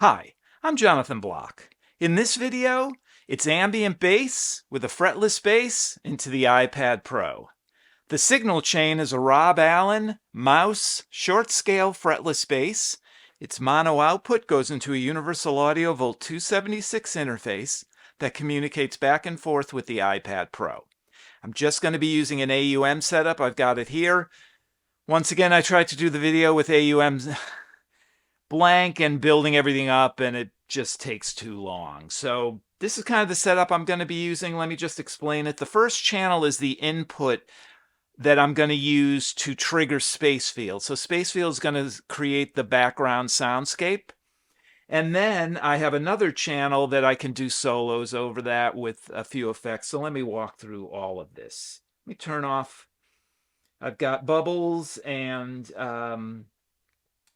Hi, I'm Jonathan Block. In this video, it's ambient bass with a fretless bass into the iPad Pro. The signal chain is a Rob Allen mouse short scale fretless bass. Its mono output goes into a Universal Audio Volt 276 interface that communicates back and forth with the iPad Pro. I'm just going to be using an AUM setup. I've got it here. Once again, I tried to do the video with AUM blank and building everything up, and it just takes too long. So this is kind of the setup I'm going to be using. Let me just explain it. The first channel is the input that I'm going to use to trigger SpaceFields. So SpaceFields is going to create the background soundscape. And then I have another channel that I can do solos over that with a few effects. So let me walk through all of this. Let me turn off. I've got bubbles and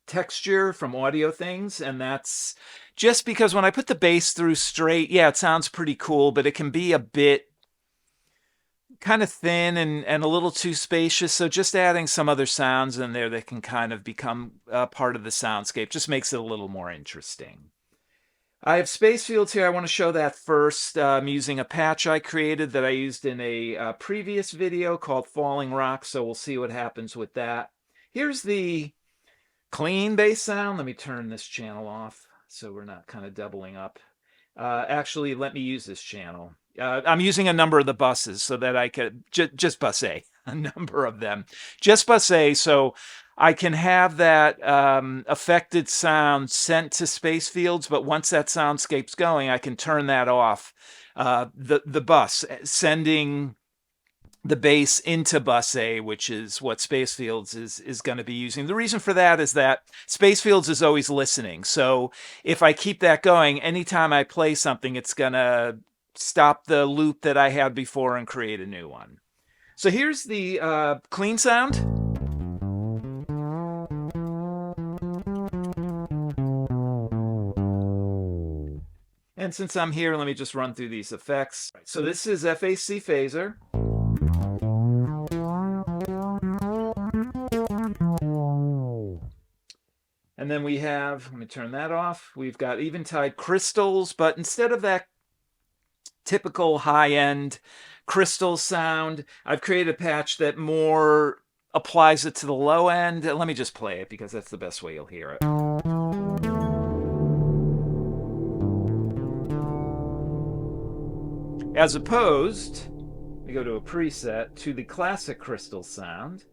texture from AudioThings, and that's just because when I put the bass through straight, yeah, it sounds pretty cool, but it can be a bit kind of thin and a little too spacious. So just adding some other sounds in there that can kind of become part of the soundscape just makes it a little more interesting. I have SpaceFields here. I want to show that first. I'm using a patch I created that I used in a previous video called Falling Rock, so we'll see what happens with that. Here's the clean bass sound. Let me turn this channel off so we're not kind of doubling up. Actually, let me use this channel. I'm using a number of the buses so that I could just bus A, a number of them, just bus A, so I can have that affected sound sent to SpaceFields. But once that soundscape's going, I can turn that off. The bus sending the bass into bus A, which is what SpaceFields is going to be using. The reason for that is that SpaceFields is always listening. So if I keep that going, anytime I play something, it's going to stop the loop that I had before and create a new one. So here's the clean sound. And since I'm here, let me just run through these effects. So this is FAC phaser. And then we have, let me turn that off. We've got Eventide crystals, but instead of that typical high-end crystal sound, I've created a patch that more applies it to the low end. Let me just play it because that's the best way you'll hear it. As opposed, we go to a preset, to the classic crystal sound.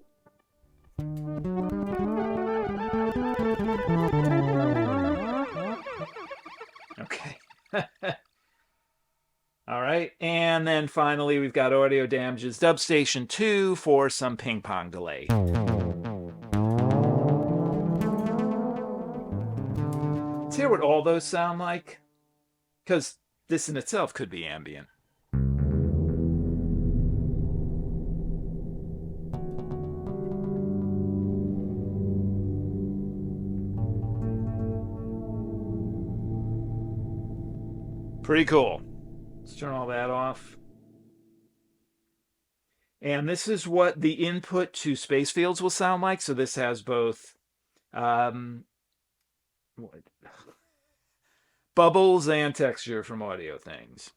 Okay. All right. And then finally, we've got Audio Damages Dub Station 2 for some ping pong delay. Let's hear what all those sound like, because this in itself could be ambient. Pretty cool. Let's turn all that off. And this is what the input to SpaceFields will sound like. So this has both bubbles and texture from AudioThings.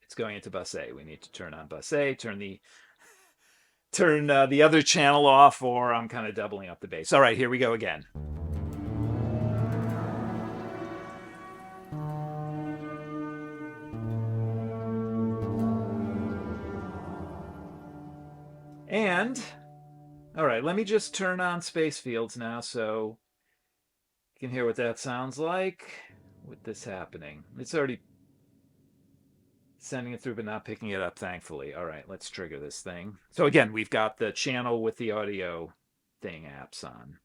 It's going into bus A. We need to turn on bus A, turn the other channel off, or I'm kind of doubling up the bass. All right, here we go again. And, all right, let me just turn on SpaceFields now so you can hear what that sounds like with this happening. It's already sending it through but not picking it up, thankfully. All right, let's trigger this thing. So again, we've got the channel with the AudioThing apps on.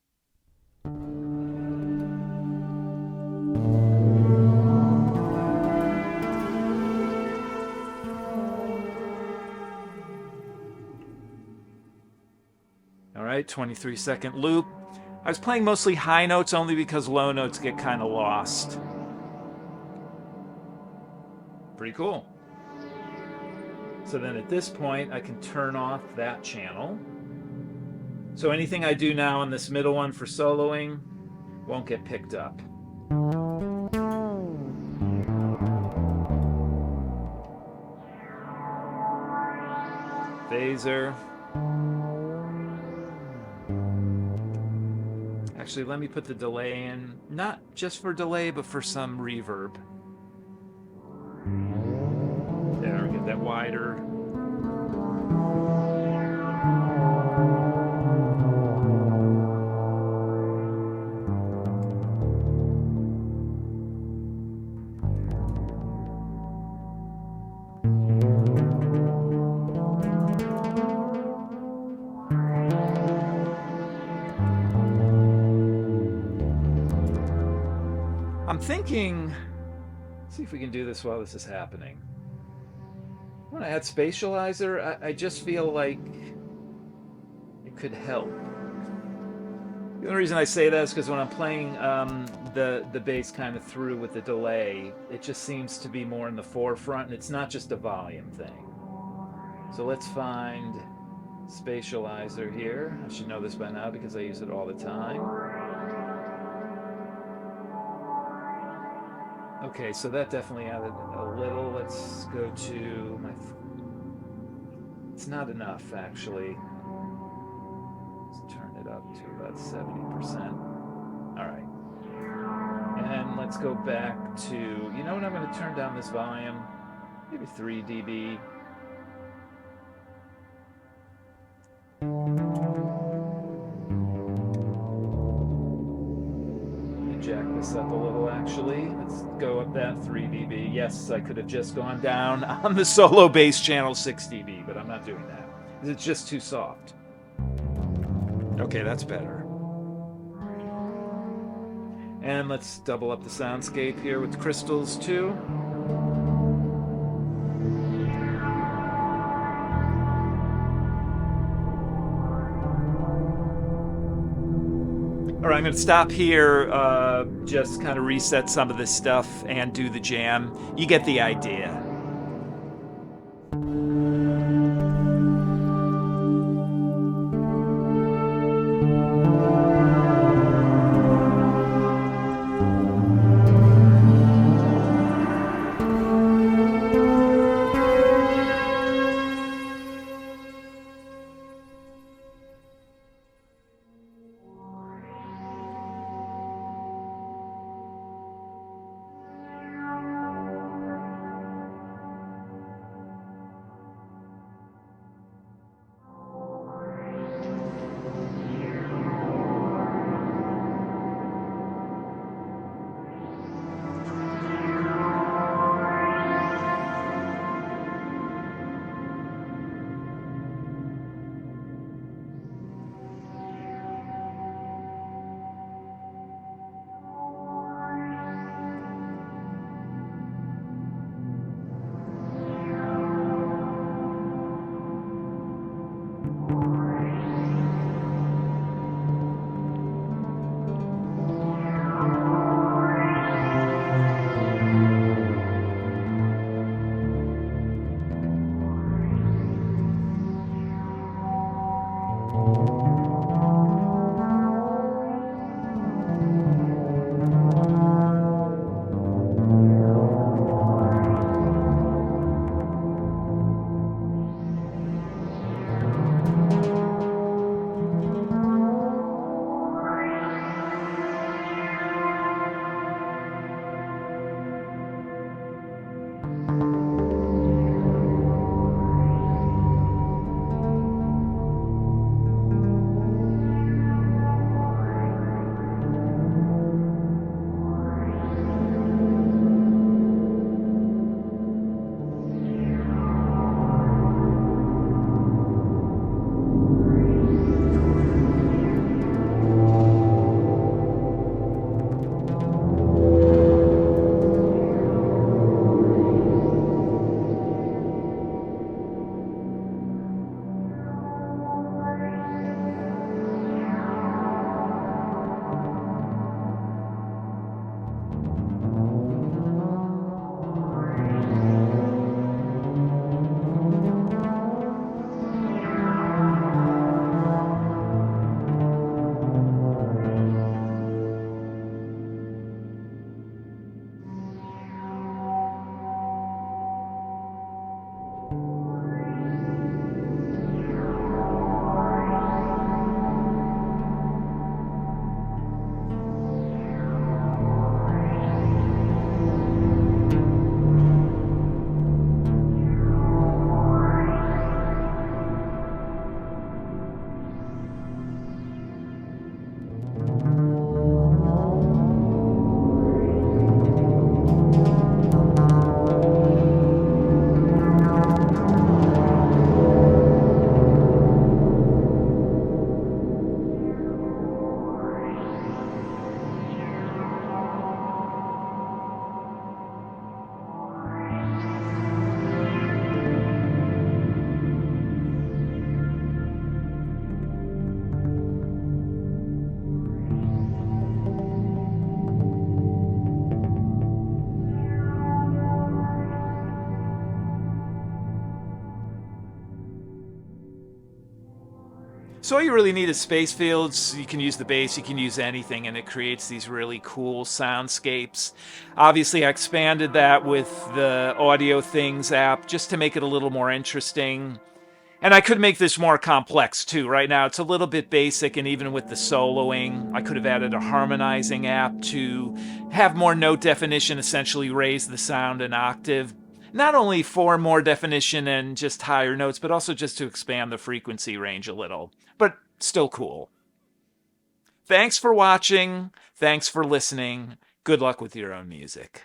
All right, 23-second loop. I was playing mostly high notes only because low notes get kind of lost. Pretty cool. So then at this point, I can turn off that channel. So anything I do now on this middle one for soloing won't get picked up. Phaser. Actually, let me put the delay in, not just for delay, but for some reverb. There, get that wider. I'm thinking, see if we can do this while this is happening. When I add spatializer, I just feel like it could help. The only reason I say that is because when I'm playing the bass kind of through with the delay, it just seems to be more in the forefront, and it's not just a volume thing. So let's find spatializer here. I should know this by now because I use it all the time. Okay, so that definitely added a little. Let's go to my... It's not enough, actually. Let's turn it up to about 70%. All right. And let's go back to... You know what? I'm going to turn down this volume. Maybe 3 dB. Jack this up a little, actually. Let's go up that 3 dB. Yes, I could have just gone down on the solo bass channel 6 dB, but I'm not doing that. It's just too soft. Okay, that's better. And let's double up the soundscape here with crystals too. All right, I'm going to stop here, just kind of reset some of this stuff and do the jam. You get the idea. So all you really need is SpaceFields. You can use the bass, you can use anything, and it creates these really cool soundscapes. Obviously, I expanded that with the AudioThings app just to make it a little more interesting. And I could make this more complex too. Right now, it's a little bit basic, and even with the soloing, I could have added a harmonizing app to have more note definition, essentially raise the sound an octave. Not only for more definition and just higher notes, but also just to expand the frequency range a little. But still cool. Thanks for watching. Thanks for listening. Good luck with your own music.